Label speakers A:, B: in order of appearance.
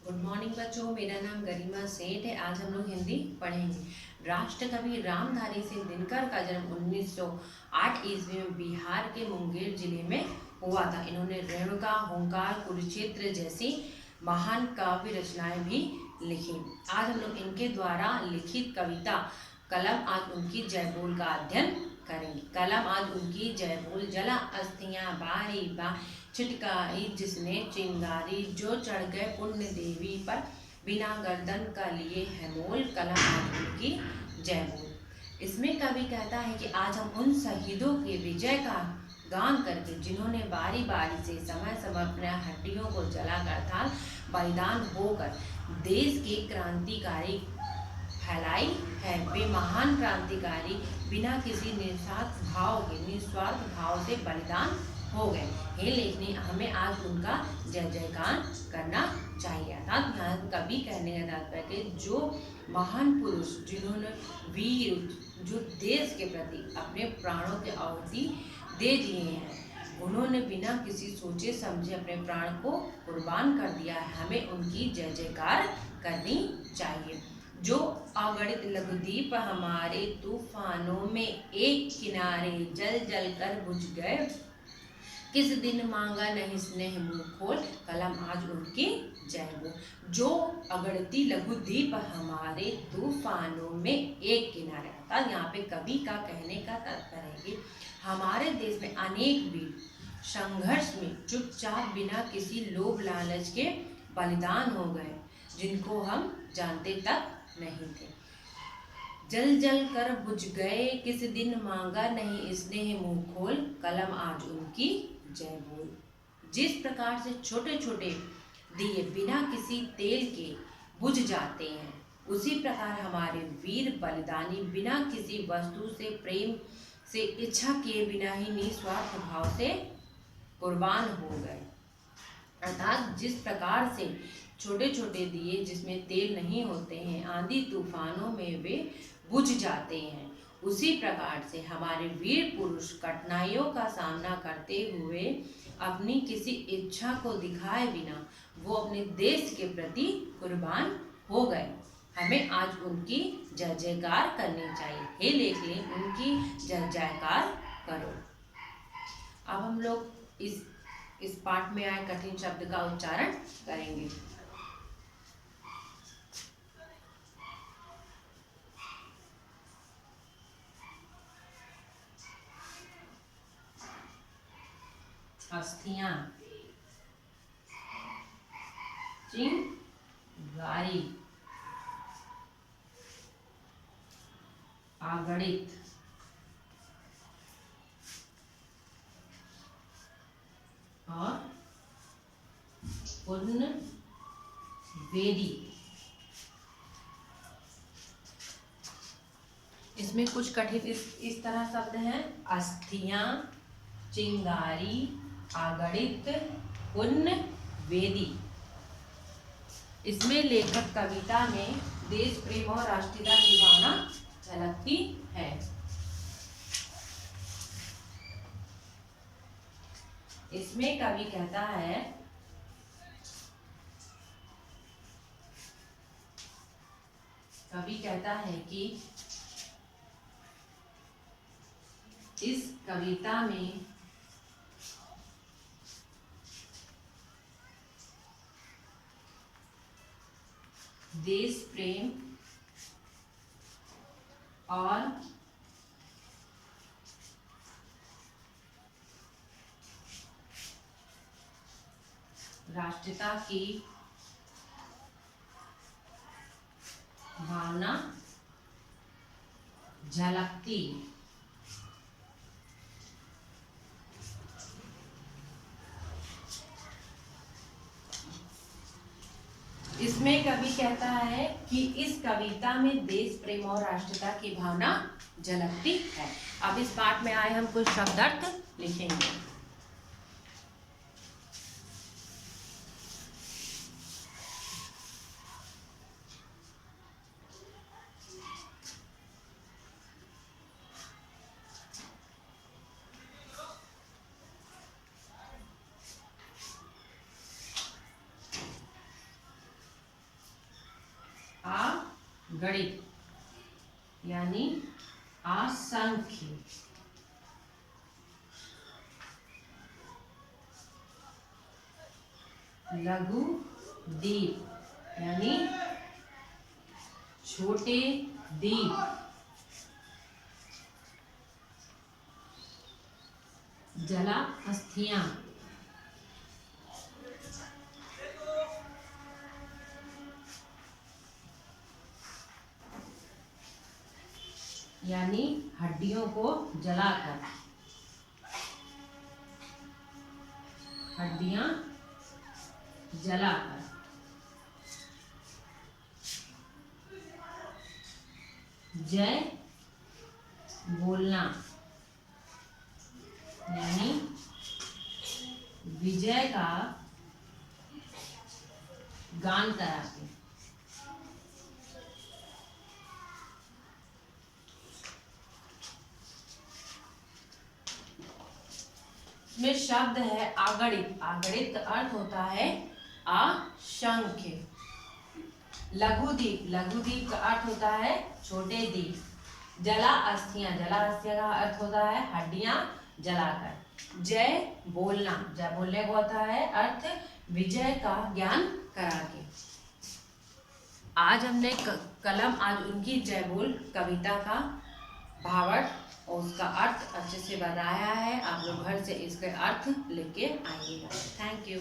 A: Good morning बच्चों, मेरा नाम गरिमा सेठ है। आज हम लोग हिंदी पढ़ेंगे। राष्ट्र कवि रामधारी सिंह दिनकर का जन्म 1908 ईस्वी में बिहार के मुंगेर जिले में हुआ था। इन्होंने रेणुका, हुंकार, कुरुक्षेत्र जैसी महान काव्य रचनाएं भी लिखी। आज हम लोग इनके द्वारा लिखित कविता कलम आज उनकी जय बोल का अध्ययन करेंगे। कलम आज उनकी जय बोल, जला अस्थियां बारी बा छिटकाई जिसने चिंगारी, जो चढ़ गए पुण्य देवी पर बिना गर्दन का लिए है मोल, कलम आज उनकी जय बोल। इसमें कवि कहता है कि आज हम उन शहीदों के विजय का गान करके, जिन्होंने बारी बारी से समय समय अपने हड्डियों को जलाकर था, बलिदान होकर देश की क्रांतिकारी फैलाई है। वे महान क्रांतिकारी बिना किसी निस्वार्थ भाव से बलिदान हो गए। हे लेखनी, हमें आज उनका जय जयकार करना चाहिए। अर्थात यहाँ कवि कहने का तात्पर्य जो महान पुरुष, जिन्होंने वीर, जो देश के प्रति अपने प्राणों की आहुति दे दिए हैं, उन्होंने बिना किसी सोचे समझे अपने प्राण को कुर्बान कर दिया है, हमें उनकी जय जयकार करनी चाहिए। जो अगणित लघुदीप हमारे तूफानों में एक किनारे जल जल कर बुझ गए, किस दिन मांगा नहीं स्नेह मुँह खोल, कलम आज उनकी जय बोल। जो अगणित लघुदीप हमारे तूफानों में एक किनारे, अर्थात यहाँ पे कवि का कहने का तात्पर्य है कि हमारे देश में अनेक वीर संघर्ष में चुपचाप बिना किसी लोभ लालच के बलिदान हो गए, जिनको हम जानते तक नहीं थे। जल जल कर बुझ गए, किस दिन मांगा नहीं स्नेह मुँह खोल, कलम आज उनकी जय बोल। जिस प्रकार से छोटे छोटे दिए बिना किसी तेल के बुझ जाते हैं, उसी प्रकार हमारे वीर बलिदानी बिना किसी वस्तु से, प्रेम से, इच्छा किए बिना ही निस्वार्थ भाव से कुर्बान हो गए। अर्थात जिस प्रकार से छोटे छोटे दिए जिसमें तेल नहीं होते हैं, आंधी तूफानों में वे बुझ जाते हैं, उसी प्रकार से हमारे वीर पुरुष कठिनाइयों का सामना करते हुए अपनी किसी इच्छा को दिखाए बिना वो अपने देश के प्रति कुर्बान हो गए। हमें आज उनकी जय जयकार करनी चाहिए। हे लेखनी, उनकी जय जयकार करो। अब हम लोग इस पाठ में आए कठिन शब्द का उच्चारण करेंगे। अस्थियां, चिंगारी, अगणित, और पुण्य वेदी। इसमें कुछ कठिन इस तरह शब्द हैं: अस्थियां, चिंगारी, अगणित, पुण्य वेदी। इसमें लेखक कविता में देश प्रेम और राष्ट्रीयता की भावना झलकती है। इसमें कवि कहता है कि इस कविता में देश प्रेम और राष्ट्रीयता की भावना झलकती। इसमें कवि कहता है कि इस कविता में देश प्रेम और राष्ट्रीयता की भावना झलकती है। अब इस पाठ में आए हम कुछ शब्दार्थ लिखेंगे। गणित यानी असंख्य। लघु द्वीप यानी छोटे द्वीप। जलास्थियां यानी हड्डियों को जलाकर, हड्डियां जलाकर। जय बोलना यानी विजय का गान कराके। इसमें शब्द है अगणित। अगणित अर्थ होता है असंख्य। लघुद्वीप, लघुद्वीप का अर्थ होता है छोटे द्वीप। जलास्थियां, जलास्थियां का अर्थ होता है हड्डियां जलाकर। जय बोलना, जय बोलने को होता है अर्थ विजय का ज्ञान कराके। आज हमने कलम आज उनकी जय बोल कविता का भावार्थ और उसका अर्थ अच्छे से बताया है। आप लोग घर से इसके अर्थ लेके आइएगा। Thank you.